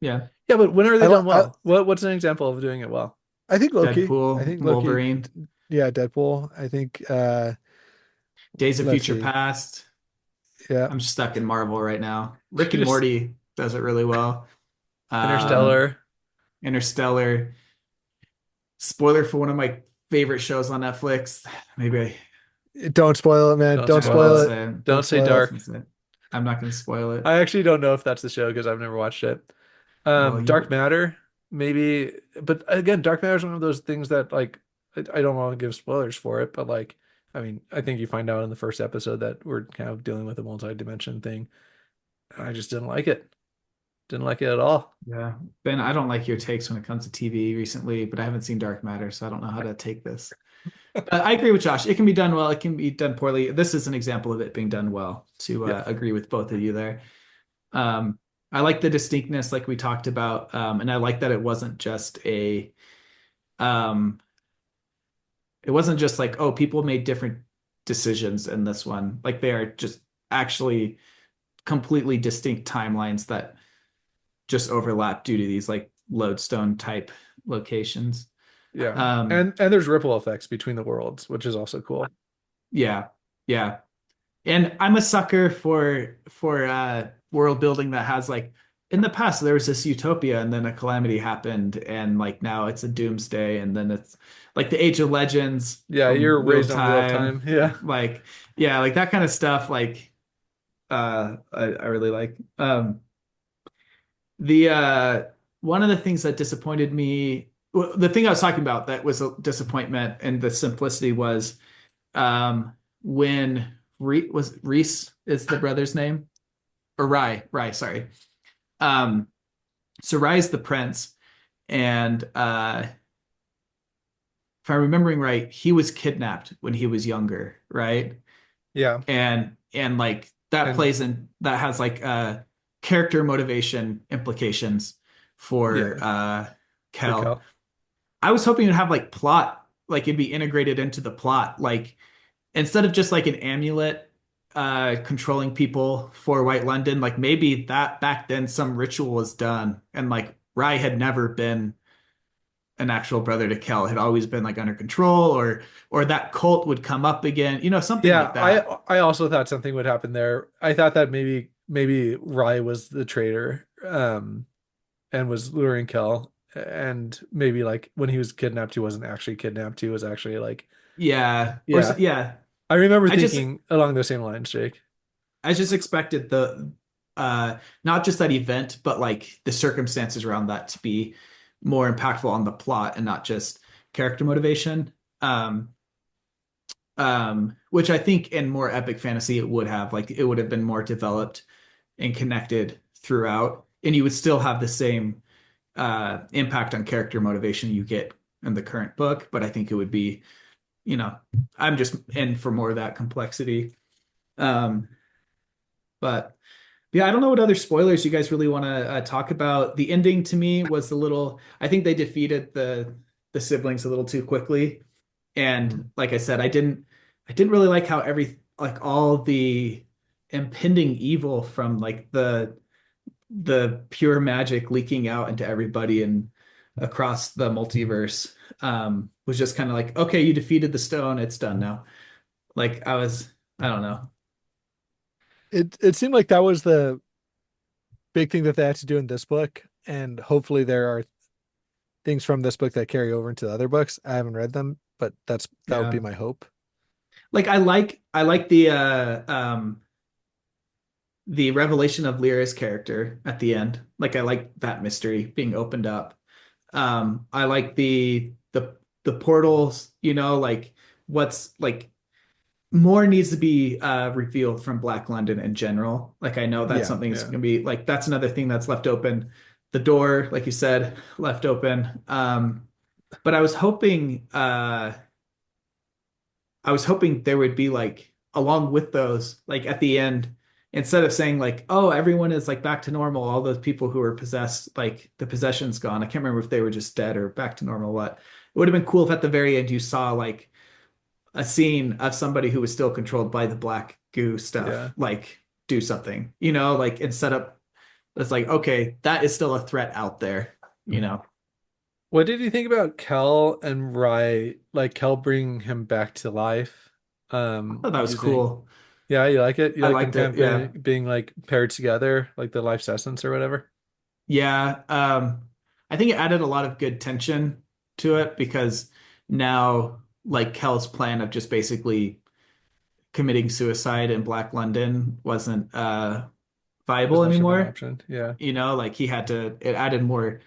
[SPEAKER 3] yeah.
[SPEAKER 4] Yeah, but when are they
[SPEAKER 5] I, li-
[SPEAKER 4] done well? What's an example of doing it well?
[SPEAKER 5] I think Loki. I
[SPEAKER 3] Deadpool,
[SPEAKER 5] think Loki.
[SPEAKER 3] Wolverine,
[SPEAKER 5] Yeah, Deadpool. I think.
[SPEAKER 3] Days of
[SPEAKER 5] Let's
[SPEAKER 3] Future
[SPEAKER 5] see.
[SPEAKER 3] Past.
[SPEAKER 5] Yeah.
[SPEAKER 3] I'm stuck in Marvel right now. Rick and
[SPEAKER 4] Just
[SPEAKER 3] Morty does it really well. Um,
[SPEAKER 4] Interstellar.
[SPEAKER 3] Interstellar. Spoiler for one of my favorite shows on Netflix. Maybe
[SPEAKER 5] Don't spoil it, man.
[SPEAKER 4] Don't
[SPEAKER 5] Don't
[SPEAKER 3] I
[SPEAKER 4] spoil
[SPEAKER 5] spoil
[SPEAKER 3] won't
[SPEAKER 4] it.
[SPEAKER 5] it.
[SPEAKER 3] say it.
[SPEAKER 5] Don't
[SPEAKER 4] Don't say
[SPEAKER 5] spoil it.
[SPEAKER 4] dark.
[SPEAKER 3] I'm not going to spoil it.
[SPEAKER 4] I actually don't know if that's the show because I've never watched it.
[SPEAKER 3] Well,
[SPEAKER 4] Dark
[SPEAKER 3] you,
[SPEAKER 4] Matter, maybe, but again, Dark Matter is one of those things that like I don't want to give spoilers for it, but like I mean, I think you find out in the first episode that we're kind of dealing with a multi-dimension thing. And I just didn't like it. Didn't like it at all.
[SPEAKER 3] yeah. Ben, I don't like your takes when it comes to TV recently, but I haven't seen Dark Matter, so I don't know how to take this. I agree with Josh. It can be done well. It can be done poorly. This is an example of it being done well, to
[SPEAKER 4] Yeah.
[SPEAKER 3] agree with both of you there. Um, I like the distinctness, like we talked about, and I like that um, it wasn't just like, oh, people made different decisions in this one. Like they are just actually completely distinct timelines that just overlap due to these like lodestone type locations.
[SPEAKER 4] Yeah.
[SPEAKER 3] Um,
[SPEAKER 4] And there's ripple effects between the worlds, which is also cool.
[SPEAKER 3] yeah, yeah. And I'm a sucker for world building that has like in the past there was this utopia and then a calamity happened and like now it's a doomsday and then it's like the Age of Legends
[SPEAKER 4] Yeah,
[SPEAKER 3] from
[SPEAKER 4] you're
[SPEAKER 3] Wheel of
[SPEAKER 4] raised on Wheel of
[SPEAKER 3] Time.
[SPEAKER 4] Time. Yeah.
[SPEAKER 3] Like yeah, like that kind of stuff like I really like. The one of the things that disappointed me, well, the thing I was talking about that was a disappointment and the simplicity was when Reese is the brother's name, or Rye, sorry. Um, so Rye's the prince, and if I'm remembering right, he was kidnapped when he was younger, right?
[SPEAKER 4] Yeah.
[SPEAKER 3] And like that
[SPEAKER 4] And
[SPEAKER 3] plays in that has like character motivation implications for
[SPEAKER 4] yeah, for
[SPEAKER 3] Kel.
[SPEAKER 4] Cal.
[SPEAKER 3] I was hoping to have like plot, like it'd be integrated into the plot, like instead of just like an amulet controlling people for White London, like maybe that back then some ritual was done and like Rye had never been an actual brother to Kel, had always been like under control, or that cult would come up again, something
[SPEAKER 4] Yeah,
[SPEAKER 3] like that.
[SPEAKER 4] I also thought something would happen there. I thought that maybe Rye was the traitor, and was luring Kel, and maybe like when he was kidnapped, he wasn't actually kidnapped. He was actually like,
[SPEAKER 3] Yeah.
[SPEAKER 4] yeah.
[SPEAKER 3] Yeah.
[SPEAKER 4] I remember
[SPEAKER 3] I just
[SPEAKER 4] thinking along those same lines, Jake.
[SPEAKER 3] I just expected the not just that event, but like the circumstances around that to be more impactful on the plot and not just character motivation. Um, which I think in more epic fantasy it would have. Like it would have been more developed and connected throughout, and you would still have the same impact on character motivation you get in the current book, but I think it would be, you know, I'm just in for more of that complexity. Um, but yeah, I don't know what other spoilers you guys really want to talk about. The ending to me was a little, I think they defeated the siblings a little too quickly. And like I said, I didn't really like how like all the impending evil from like the pure magic leaking out into everybody and across the multiverse was just kind of like, okay, you defeated the stone, it's done now. Like I don't know.
[SPEAKER 5] It seemed like that was the big thing that they had to do in this book, and hopefully there are things from this book that carry over into the other books. I haven't read them, but that would be
[SPEAKER 3] Yeah.
[SPEAKER 5] my hope.
[SPEAKER 3] Like I like the revelation of Lyra's character at the end. Like I like that mystery being opened up. I like the portals, like what's like more needs to be revealed from Black London in general. Like I know that's
[SPEAKER 5] Yeah,
[SPEAKER 3] something that's
[SPEAKER 4] Yeah.
[SPEAKER 3] gonna be like that's another thing that's left open. The door, like you said, left open. But I was hoping there would be like along with those, like at the end, instead of saying like, oh, everyone is like back to normal, all those people who were possessed, like the possession's gone. I can't remember if they were just dead or back to normal, what. It would have been cool if at the very end you saw like a scene of somebody who was still controlled by the black goo stuff,
[SPEAKER 4] Yeah.
[SPEAKER 3] like do something, like instead of it's like, okay, that is still a threat out there, you know.
[SPEAKER 4] What did you think about Kel and Rye? Like Kel bringing him back to life,
[SPEAKER 3] I thought that was
[SPEAKER 4] using.
[SPEAKER 3] cool.
[SPEAKER 4] Yeah, you like it? You
[SPEAKER 3] I
[SPEAKER 4] like them
[SPEAKER 3] liked
[SPEAKER 4] kind
[SPEAKER 3] it.
[SPEAKER 4] of
[SPEAKER 3] Yeah.
[SPEAKER 4] being like paired together, like the life's essence or whatever?
[SPEAKER 3] Yeah, I think it added a lot of good tension to it because now, like Kel's plan of just basically committing suicide in Black London wasn't
[SPEAKER 4] As
[SPEAKER 3] viable
[SPEAKER 4] much of an
[SPEAKER 3] anymore.
[SPEAKER 4] option. Yeah.
[SPEAKER 3] Like he had to. It added more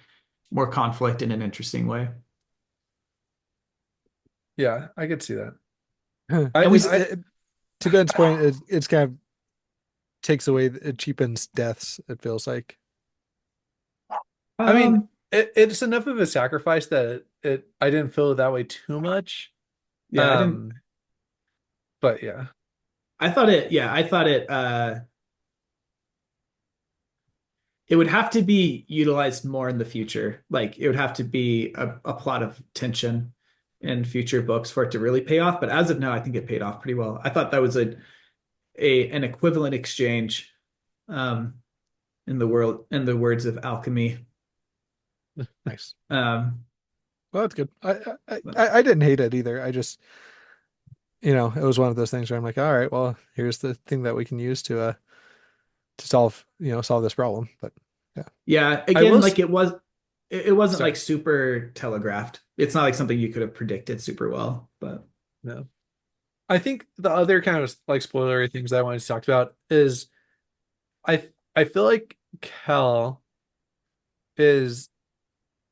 [SPEAKER 3] conflict in an interesting way.
[SPEAKER 4] Yeah, I could see that.
[SPEAKER 3] And we,
[SPEAKER 5] to Ben's point, it's kind of takes away, it cheapens deaths, it feels like.
[SPEAKER 4] I mean,
[SPEAKER 3] um,
[SPEAKER 4] it's enough of a sacrifice that I didn't feel that way too much.
[SPEAKER 3] yeah, I didn't.
[SPEAKER 4] Um, but yeah.
[SPEAKER 3] I thought it. Yeah, I thought it. It would have to be utilized more in the future. Like it would have to be a plot of tension in future books for it to really pay off. But as of now, I think it paid off pretty well. I thought that was an equivalent exchange, um, in the words of alchemy.
[SPEAKER 5] Nice.
[SPEAKER 3] Um,
[SPEAKER 5] Well, that's good.
[SPEAKER 3] but
[SPEAKER 5] I didn't hate it either. I just, it was one of those things where I'm like, all right, well, here's the thing that we can use to solve, solve this problem. But yeah.
[SPEAKER 3] yeah,
[SPEAKER 4] I
[SPEAKER 3] again,
[SPEAKER 4] will
[SPEAKER 3] like it wasn't like
[SPEAKER 4] sorry.
[SPEAKER 3] super telegraphed. It's not like something you could have predicted super well, but
[SPEAKER 4] No. I think the other kind of like spoilery things that I wanted to talk about is I feel like Kel is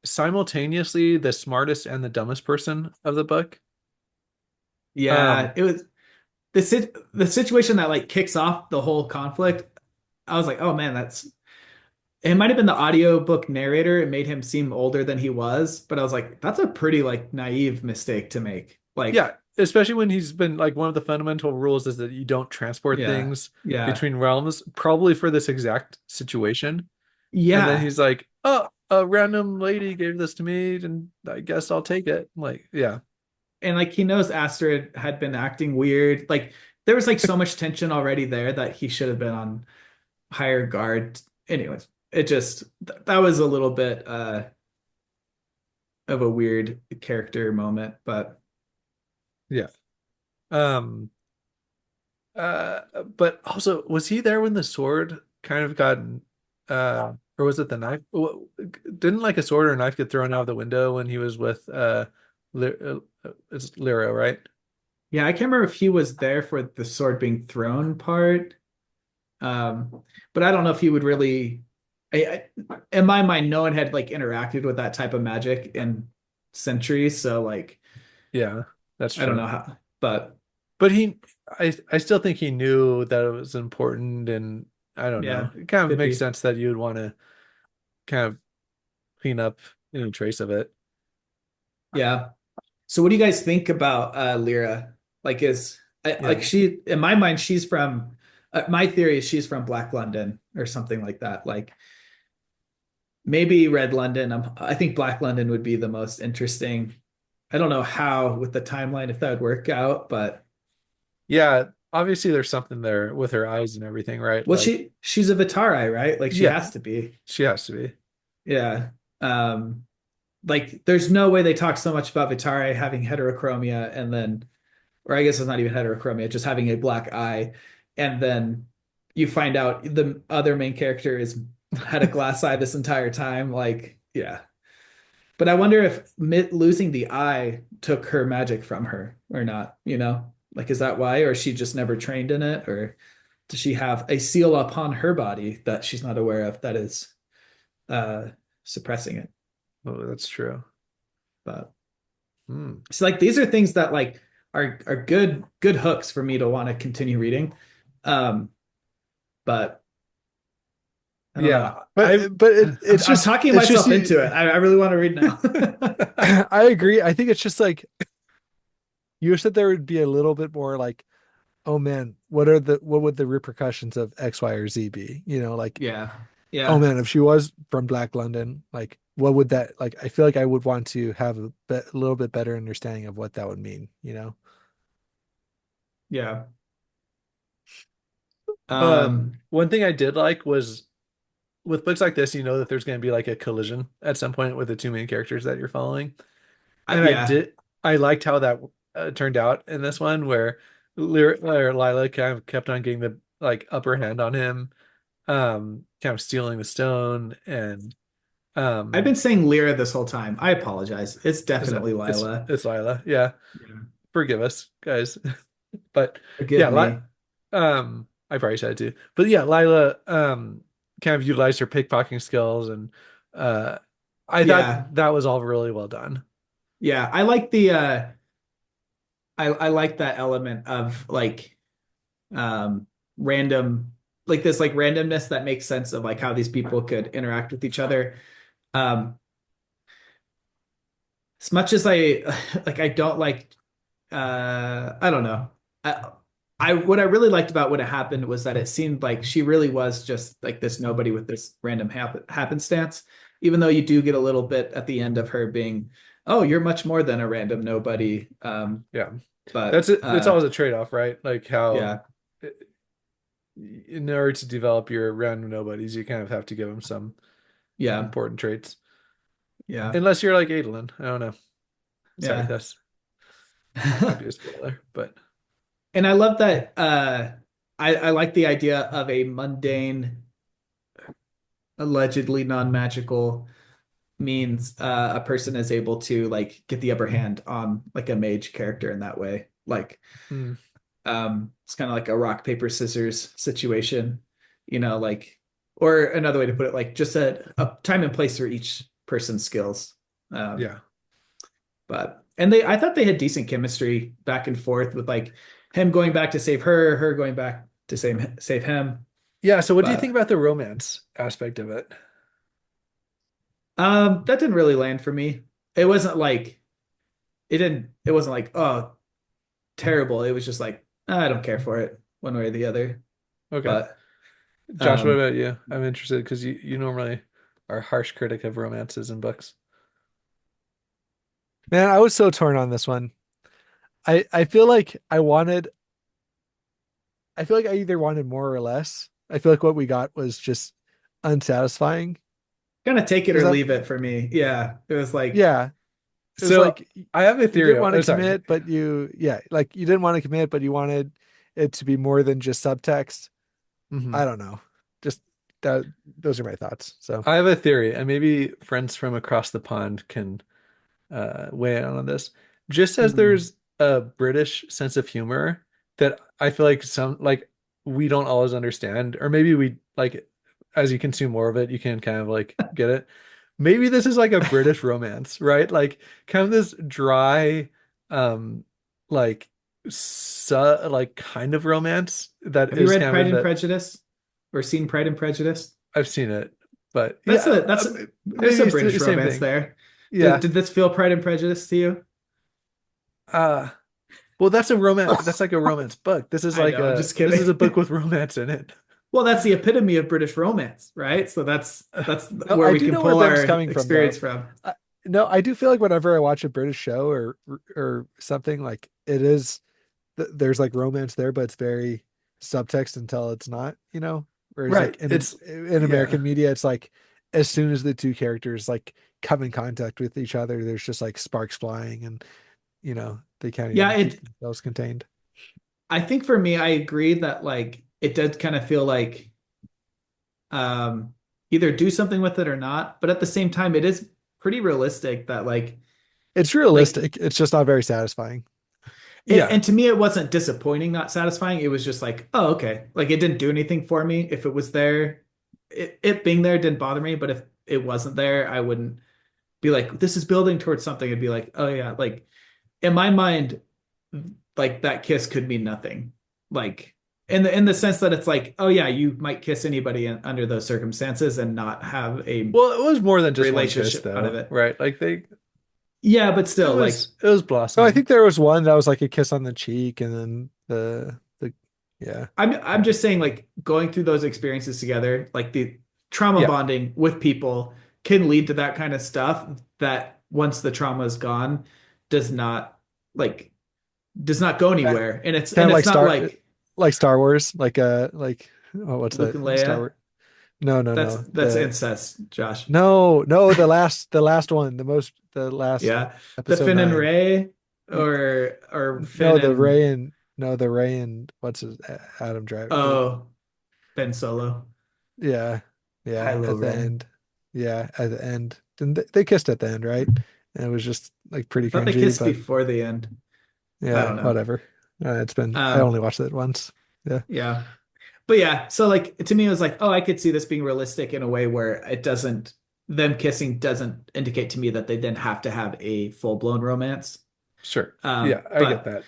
[SPEAKER 4] simultaneously the smartest and the dumbest person of the book.
[SPEAKER 3] yeah,
[SPEAKER 4] Um,
[SPEAKER 3] it was the situation that like kicks off the whole conflict. I was like, oh man, it might have been the audiobook narrator. It made him seem older than he was, but I was like, that's a pretty like naive mistake to make. Like,
[SPEAKER 4] yeah, especially when he's been like one of the fundamental rules is that you don't transport
[SPEAKER 3] Yeah.
[SPEAKER 4] things
[SPEAKER 3] Yeah.
[SPEAKER 4] between realms, probably for this exact situation. And then
[SPEAKER 3] Yeah.
[SPEAKER 4] he's like, "Oh, a random lady gave this to me, and I guess I'll take it." I'm like, yeah,
[SPEAKER 3] And like he knows Astrid had been acting weird. Like there was like so much tension already there that he should have been on higher guard. Anyways, it just that was a little bit of a weird character moment, but
[SPEAKER 4] yeah. Um, but also, was he there when the sword kind of got, or was it the knife? Didn't like a sword or a knife get thrown out of the window when he was with it's Lyra, right?
[SPEAKER 3] yeah, I can't remember if he was there for the sword being thrown part. But I don't know if he would really in my mind, no one had like interacted with that type of magic in centuries, so like
[SPEAKER 4] Yeah, that's
[SPEAKER 3] I don't
[SPEAKER 4] true.
[SPEAKER 3] know how, but
[SPEAKER 4] But I still think he knew that it was important, and I don't know.
[SPEAKER 3] yeah,
[SPEAKER 4] It kind of
[SPEAKER 3] could
[SPEAKER 4] makes
[SPEAKER 3] be.
[SPEAKER 4] sense that you would want to kind of clean up any trace of it.
[SPEAKER 3] Yeah. So what do you guys think about Lyra? Like like
[SPEAKER 4] Yeah.
[SPEAKER 3] she in my mind she's from my theory is she's from Black London or something like that. Like maybe Red London. I think Black London would be the most interesting. I don't know how with the timeline if that would work out, but
[SPEAKER 4] Yeah, obviously there's something there with her eyes and everything, right?
[SPEAKER 3] well
[SPEAKER 4] Like,
[SPEAKER 3] she's a Vitari, right? Like she
[SPEAKER 4] yeah,
[SPEAKER 3] has to be.
[SPEAKER 4] she has to be.
[SPEAKER 3] Yeah. Um like there's no way they talk so much about Vitari having heterochromia and then or I guess it's not even heterochromia, just having a black eye. And then you find out the other main character is had a glass eye this entire time. Like, yeah. But I wonder if losing the eye took her magic from her or not, you know? Like, is that why? Or she just never trained in it? Or does she have a seal upon her body that she's not aware of that is uh suppressing it?
[SPEAKER 4] Oh, that's true.
[SPEAKER 3] But
[SPEAKER 4] Hmm.
[SPEAKER 3] so like these are things that like are good hooks for me to want to continue reading. Um, but I don't know.
[SPEAKER 4] Yeah, but it's
[SPEAKER 3] I'm
[SPEAKER 4] just
[SPEAKER 3] talking
[SPEAKER 4] it's just
[SPEAKER 3] myself into it. I really want to read now.
[SPEAKER 5] I agree. I think it's just like you wish that there would be a little bit more like, oh man, what would the repercussions of X, Y, or Z be? You know, like,
[SPEAKER 3] Yeah.
[SPEAKER 5] oh
[SPEAKER 3] Yeah.
[SPEAKER 5] man, if she was from Black London, like what would that like? I feel like I would want to have a little bit better understanding of what that would mean, you know?
[SPEAKER 3] Yeah. Um,
[SPEAKER 4] One thing I did like was with books like this, you know that there's going to be like a collision at some point with the two main characters that you're following. And
[SPEAKER 3] yeah.
[SPEAKER 4] I liked how that turned out in this one, where Lila kind of kept on getting the like upper hand on him, kind of stealing the stone, and
[SPEAKER 3] I've
[SPEAKER 4] um,
[SPEAKER 3] been saying Lyra this whole time. I apologize. It's
[SPEAKER 4] is that
[SPEAKER 3] definitely Lila.
[SPEAKER 4] it's Lila, yeah,
[SPEAKER 3] Yeah.
[SPEAKER 4] forgive us, guys, but
[SPEAKER 3] Forgive
[SPEAKER 4] yeah,
[SPEAKER 3] me.
[SPEAKER 4] I probably said it too, but yeah, Lila, kind of utilized her pickpocketing skills, and uh, I thought
[SPEAKER 3] Yeah.
[SPEAKER 4] that was all really well done.
[SPEAKER 3] Yeah. I like the I like that element of like random like this like randomness that makes sense of like how these people could interact with each other. Um as much as I like I don't like I don't know. I what I really liked about what had happened was that it seemed like she really was just like this nobody with this random happenstance, even though you do get a little bit at the end of her being, oh, you're much more than a random nobody.
[SPEAKER 4] Yeah.
[SPEAKER 3] But
[SPEAKER 4] That's it. It's always a trade-off, right? Like how
[SPEAKER 3] yeah,
[SPEAKER 4] in order to develop your random nobodies, you kind of have to give them some
[SPEAKER 3] yeah,
[SPEAKER 4] important traits.
[SPEAKER 3] yeah,
[SPEAKER 4] Unless you're like Adolin. I don't know. Sorry,
[SPEAKER 3] yeah.
[SPEAKER 4] that's might be a spoiler, but
[SPEAKER 3] And I love that I like the idea of a mundane, allegedly non-magical means a person is able to like get the upper hand on like a mage character in that way. Like
[SPEAKER 4] hmm,
[SPEAKER 3] it's kind of like a rock, paper, scissors situation, you know, like or another way to put it, like just a time and place for each person's skills. Um,
[SPEAKER 4] yeah.
[SPEAKER 3] but and they I thought they had decent chemistry back and forth with like him going back to save her, her going back to save him.
[SPEAKER 4] Yeah, so what do you think
[SPEAKER 3] But
[SPEAKER 4] about the romance aspect of it?
[SPEAKER 3] that didn't really land for me. It wasn't like it wasn't like, oh, terrible. It was just like I don't care for it one way or the other.
[SPEAKER 5] Okay.
[SPEAKER 3] But
[SPEAKER 5] Josh, what
[SPEAKER 3] um,
[SPEAKER 5] about you? I'm interested because you normally are a harsh critic of romances in books.
[SPEAKER 4] Man, I was so torn on this one. I feel like I feel like I either wanted more or less. I feel like what we got was just unsatisfying.
[SPEAKER 3] kind of take it
[SPEAKER 4] Does
[SPEAKER 3] or
[SPEAKER 4] that
[SPEAKER 3] leave it for me. Yeah, it was like
[SPEAKER 4] yeah. It was
[SPEAKER 5] So
[SPEAKER 4] like
[SPEAKER 5] I have a
[SPEAKER 4] you
[SPEAKER 5] theory.
[SPEAKER 4] didn't want to
[SPEAKER 5] Oh, sorry.
[SPEAKER 4] commit, but like you didn't want to commit, but you wanted it to be more than just subtext.
[SPEAKER 5] Mhm.
[SPEAKER 4] I don't know. Just that those are my thoughts. So
[SPEAKER 5] I have a theory, and maybe friends from across the pond can weigh in on this. Just as
[SPEAKER 3] mm,
[SPEAKER 5] there's a British sense of humor that I feel like we don't always understand, or maybe we like as you consume more of it, you can kind of like get it. Maybe this is like a British romance, right? Like kind of this dry, um, like like kind of romance that
[SPEAKER 3] have you
[SPEAKER 5] is
[SPEAKER 3] read
[SPEAKER 5] kind of
[SPEAKER 3] Pride
[SPEAKER 5] in
[SPEAKER 3] and
[SPEAKER 5] that
[SPEAKER 3] Prejudice or seen Pride and Prejudice?
[SPEAKER 5] I've seen it, but
[SPEAKER 3] That's
[SPEAKER 5] yeah,
[SPEAKER 3] a that's a, there's
[SPEAKER 5] maybe
[SPEAKER 3] some
[SPEAKER 5] it's the
[SPEAKER 3] British
[SPEAKER 5] same
[SPEAKER 3] romance
[SPEAKER 5] thing.
[SPEAKER 3] there. Did
[SPEAKER 5] Yeah.
[SPEAKER 3] this feel Pride and Prejudice to you?
[SPEAKER 5] Uh Well, that's a romance. That's like a romance book.
[SPEAKER 3] I know, I'm just
[SPEAKER 5] This
[SPEAKER 3] kidding.
[SPEAKER 5] is a book with romance in it.
[SPEAKER 3] Well, that's the epitome of British romance, right? So that's
[SPEAKER 4] no,
[SPEAKER 3] where
[SPEAKER 4] I
[SPEAKER 3] we
[SPEAKER 4] do
[SPEAKER 3] can
[SPEAKER 4] know where
[SPEAKER 3] pull
[SPEAKER 4] Ben's
[SPEAKER 3] our
[SPEAKER 4] coming from
[SPEAKER 3] experience
[SPEAKER 4] though.
[SPEAKER 3] from.
[SPEAKER 4] I, no, I do feel like whenever I watch a British show or something like it is there's like romance there, but it's very subtext until it's not, you know? Whereas
[SPEAKER 5] Right.
[SPEAKER 4] like
[SPEAKER 5] It's
[SPEAKER 4] in
[SPEAKER 5] yeah.
[SPEAKER 4] American media, it's like as soon as the two characters like come in contact with each other, there's just like sparks flying and you know, they can't
[SPEAKER 3] Yeah,
[SPEAKER 4] even keep
[SPEAKER 3] it
[SPEAKER 4] themselves contained.
[SPEAKER 3] I think for me, I agree that like it did kind of feel like um either do something with it or not, but at the same time, it is pretty realistic that
[SPEAKER 4] It's
[SPEAKER 3] like
[SPEAKER 4] realistic. It's just not very satisfying.
[SPEAKER 5] Yeah.
[SPEAKER 3] and to me it wasn't disappointing, not satisfying. It was just like, oh, okay. Like it didn't do anything for me. If it was there, it being there didn't bother me, but if it wasn't there, I wouldn't be like, this is building towards something. It'd be like, oh yeah, like in my mind, like that kiss could mean nothing. Like in the sense that it's like, oh yeah, you might kiss anybody under those circumstances and not have a
[SPEAKER 5] Well, it was more than just one kiss
[SPEAKER 3] relationship out of
[SPEAKER 5] though,
[SPEAKER 3] it.
[SPEAKER 5] right? Like
[SPEAKER 3] Yeah, but still, like
[SPEAKER 5] it was
[SPEAKER 4] No, I
[SPEAKER 5] blossoming.
[SPEAKER 4] think there was one that was like a kiss on the cheek and then the yeah.
[SPEAKER 3] I'm just saying, like going through those experiences together, like the trauma
[SPEAKER 5] Yeah.
[SPEAKER 3] bonding with people can lead to that kind of stuff that once the trauma is gone, does not like does not go
[SPEAKER 4] Kind
[SPEAKER 3] anywhere. And it's
[SPEAKER 4] kind
[SPEAKER 3] and
[SPEAKER 4] of
[SPEAKER 3] it's not
[SPEAKER 4] like Star Wars, like oh what's
[SPEAKER 3] Luke
[SPEAKER 4] that
[SPEAKER 3] and
[SPEAKER 4] Star
[SPEAKER 3] Leia.
[SPEAKER 4] Wars? No, no,
[SPEAKER 3] That's
[SPEAKER 4] no.
[SPEAKER 3] that's incest, Josh.
[SPEAKER 4] No, the last one, the last
[SPEAKER 3] Yeah. The
[SPEAKER 4] episode
[SPEAKER 3] Finn and
[SPEAKER 4] 9.
[SPEAKER 3] Ray
[SPEAKER 4] Y-
[SPEAKER 3] or
[SPEAKER 4] No,
[SPEAKER 3] Finn and
[SPEAKER 4] The Ray and what's his Adam Driver.
[SPEAKER 3] oh Ben Solo.
[SPEAKER 4] Yeah. Yeah,
[SPEAKER 3] Kylo
[SPEAKER 4] at the
[SPEAKER 3] Ren.
[SPEAKER 4] end. Yeah, at the end. Then they kissed at the end, right? And it was just like
[SPEAKER 3] I
[SPEAKER 4] pretty
[SPEAKER 3] thought they
[SPEAKER 4] cringy,
[SPEAKER 3] kissed
[SPEAKER 4] but
[SPEAKER 3] before the end. I
[SPEAKER 4] yeah,
[SPEAKER 3] don't know.
[SPEAKER 4] whatever. I
[SPEAKER 3] Um,
[SPEAKER 4] only watched it once. Yeah.
[SPEAKER 3] yeah. But yeah, so like to me it was like, oh, I could see this being realistic in a way where it doesn't them kissing doesn't indicate to me that they then have to have a full-blown romance.
[SPEAKER 5] Sure. Yeah, I get
[SPEAKER 3] But
[SPEAKER 5] that.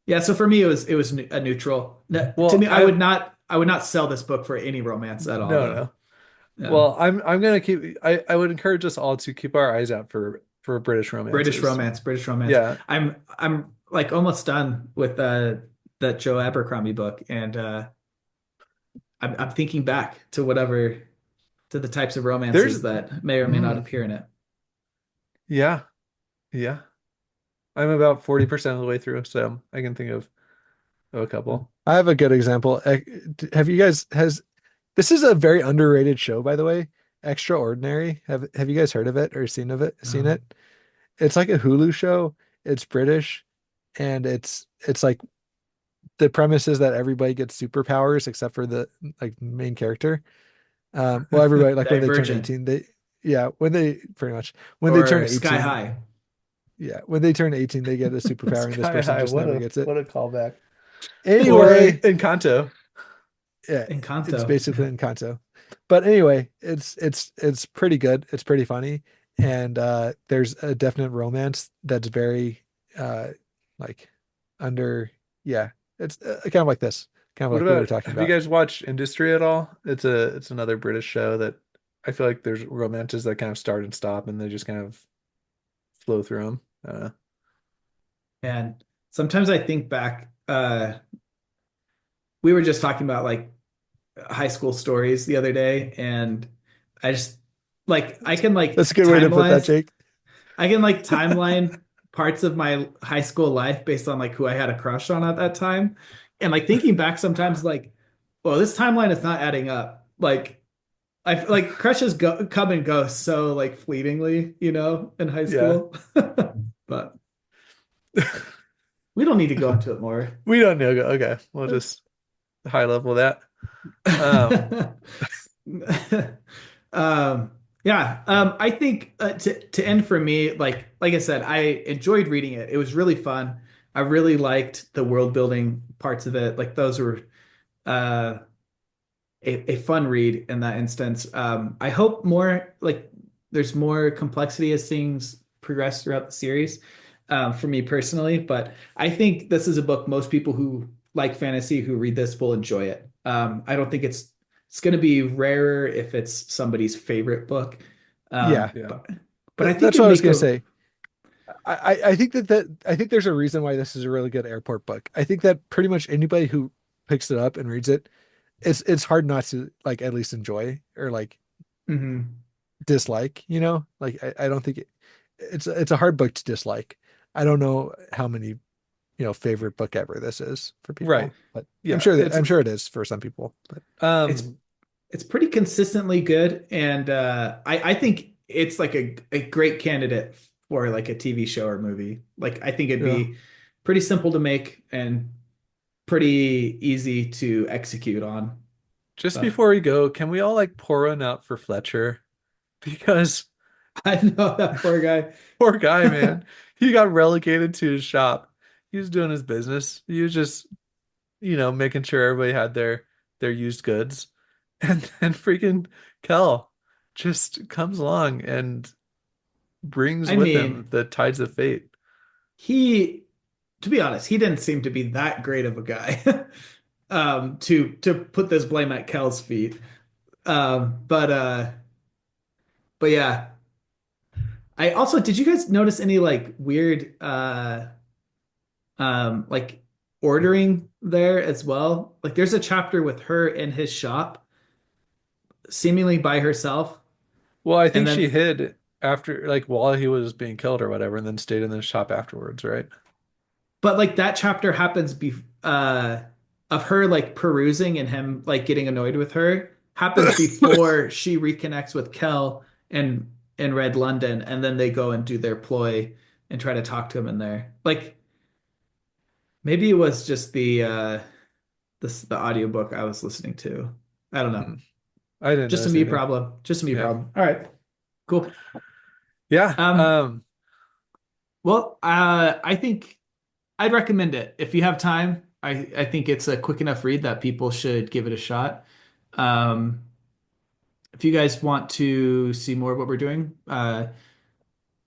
[SPEAKER 3] yeah, so for me it was a neutral. To
[SPEAKER 5] Well,
[SPEAKER 3] me, I would not sell this book for any romance at all
[SPEAKER 5] no,
[SPEAKER 3] though.
[SPEAKER 5] no.
[SPEAKER 3] Yeah.
[SPEAKER 5] Well, I'm gonna keep I would encourage us all to keep our eyes out for British romances.
[SPEAKER 3] British romance.
[SPEAKER 5] Yeah.
[SPEAKER 3] I'm like almost done with that Joe Abercrombie book, and I'm thinking back to whatever to the types of
[SPEAKER 5] There's
[SPEAKER 3] romances that may or may not
[SPEAKER 5] mhm.
[SPEAKER 3] appear in it.
[SPEAKER 5] Yeah. Yeah. I'm about 40% of the way through, so I can think of a couple.
[SPEAKER 4] I have a good example. Have you guys has this is a very underrated show, by the way. Extraordinary. Have you guys heard of it or seen
[SPEAKER 3] No.
[SPEAKER 4] it? It's like a Hulu show. It's British and it's like the premise is that everybody gets superpowers except for the like main character. Well, everybody like when they turn
[SPEAKER 3] Divergent
[SPEAKER 4] 18, they yeah, when they pretty much when they turn
[SPEAKER 3] or Sky
[SPEAKER 4] 18,
[SPEAKER 3] High.
[SPEAKER 4] yeah, when they turn 18, they get a superpower and this
[SPEAKER 5] Sky
[SPEAKER 4] person
[SPEAKER 5] High,
[SPEAKER 4] just never gets it.
[SPEAKER 5] what a callback. Or
[SPEAKER 4] Anyway,
[SPEAKER 5] Encanto.
[SPEAKER 4] yeah, it's
[SPEAKER 3] Encanto.
[SPEAKER 4] basically Encanto. But anyway, it's pretty good. It's pretty funny. And there's a definite romance that's very like under yeah, it's kind of like this, kind of
[SPEAKER 5] What
[SPEAKER 4] like what we're
[SPEAKER 5] about
[SPEAKER 4] talking
[SPEAKER 5] have you
[SPEAKER 4] about.
[SPEAKER 5] guys watched Industry at all? It's another British show that I feel like there's romances that kind of start and stop and they just kind of flow through them.
[SPEAKER 3] And sometimes I think back, we were just talking about like high school stories the other day, and I just like I can like
[SPEAKER 5] That's a good way to put that,
[SPEAKER 3] timelines.
[SPEAKER 5] Jake.
[SPEAKER 3] I can like timeline parts of my high school life based on like who I had a crush on at that time. And like thinking back sometimes like, well, this timeline is not adding up. Like I like crushes come and go so like fleetingly, in high
[SPEAKER 5] Yeah.
[SPEAKER 3] school. But we don't need to go into it more.
[SPEAKER 5] We don't know. Okay, we'll just high level that. Um,
[SPEAKER 3] Um, yeah, I think to end for me, like I said, I enjoyed reading it. It was really fun. I really liked the world building parts of it. Like those were uh, a fun read in that instance. I hope more like there's more complexity as things progress throughout the series, for me personally. But I think this is a book most people who like fantasy who read this will enjoy it. I don't think it's going to be rarer if it's somebody's favorite book.
[SPEAKER 5] yeah,
[SPEAKER 3] Um,
[SPEAKER 4] Yeah.
[SPEAKER 3] but but I think
[SPEAKER 5] that's
[SPEAKER 3] it'd
[SPEAKER 5] what I was
[SPEAKER 3] make
[SPEAKER 5] gonna
[SPEAKER 3] a
[SPEAKER 5] say. I think I think there's a reason why this is a really good airport book. I think that pretty much anybody who picks it up and reads it, it's hard not to like at least enjoy or like
[SPEAKER 3] Mhm.
[SPEAKER 5] dislike, Like I don't think it's a hard book to dislike. I don't know how many, favorite book ever this is for
[SPEAKER 3] Right.
[SPEAKER 5] people, but
[SPEAKER 4] Yeah.
[SPEAKER 5] I'm sure it is for some people. But
[SPEAKER 3] It's
[SPEAKER 4] Um,
[SPEAKER 3] it's pretty consistently good, and I think it's like a great candidate for like a TV show or movie. Like I think it'd
[SPEAKER 5] yeah.
[SPEAKER 3] be pretty simple to make and pretty easy to execute on.
[SPEAKER 4] just
[SPEAKER 3] But
[SPEAKER 4] before we go, can we all like pour one out for Fletcher? Because
[SPEAKER 3] I know that poor guy.
[SPEAKER 4] poor guy, man, he got relegated to his shop. He was doing his business. He was just, making sure everybody had their used goods. And then freaking Kel just comes along and brings
[SPEAKER 3] I
[SPEAKER 4] with him
[SPEAKER 3] mean,
[SPEAKER 4] the tides of fate.
[SPEAKER 3] he, to be honest, he didn't seem to be that great of a guy. To put this blame at Kel's feet. But yeah. I also, did you guys notice any like weird like ordering there as well? Like there's a chapter with her in his shop, seemingly by herself,
[SPEAKER 4] Well, I
[SPEAKER 3] and
[SPEAKER 4] think she
[SPEAKER 3] then
[SPEAKER 4] hid after, like, while he was being killed or whatever, and then stayed in the shop afterwards, right?
[SPEAKER 3] but like that chapter happens of her like perusing and him like getting annoyed with her happens before she reconnects with Kel in Red London, and then they go and do their ploy and try to talk to him in there. Like maybe it was just the audiobook I was listening to. I don't know.
[SPEAKER 4] Hmm. I didn't
[SPEAKER 3] Just a
[SPEAKER 4] notice
[SPEAKER 3] me
[SPEAKER 4] anything.
[SPEAKER 3] problem. Just a me
[SPEAKER 4] Yeah.
[SPEAKER 3] problem. All right. Cool.
[SPEAKER 4] Yeah.
[SPEAKER 3] Um, well, I think I'd recommend it if you have time. I think it's a quick enough read that people should give it a shot. Um, if you guys want to see more of what we're doing,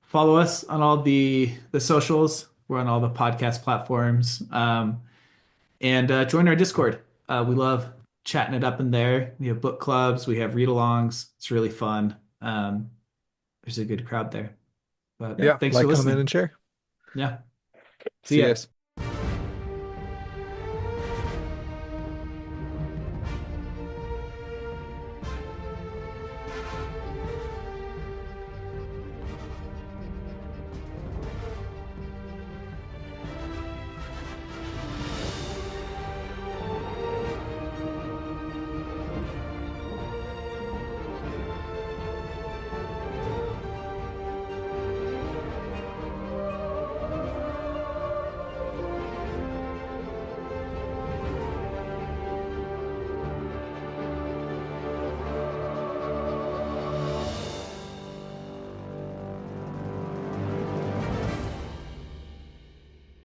[SPEAKER 3] follow us on all the socials. We're on all the podcast platforms. And join our Discord. We love chatting it up in there. We have book clubs, we have read-alongs. It's really fun. There's a good crowd there. But
[SPEAKER 4] Yeah.
[SPEAKER 3] thanks for
[SPEAKER 5] Like, comment,
[SPEAKER 3] listening.
[SPEAKER 5] and share.
[SPEAKER 3] Yeah. See
[SPEAKER 4] See you
[SPEAKER 3] ya.
[SPEAKER 4] guys.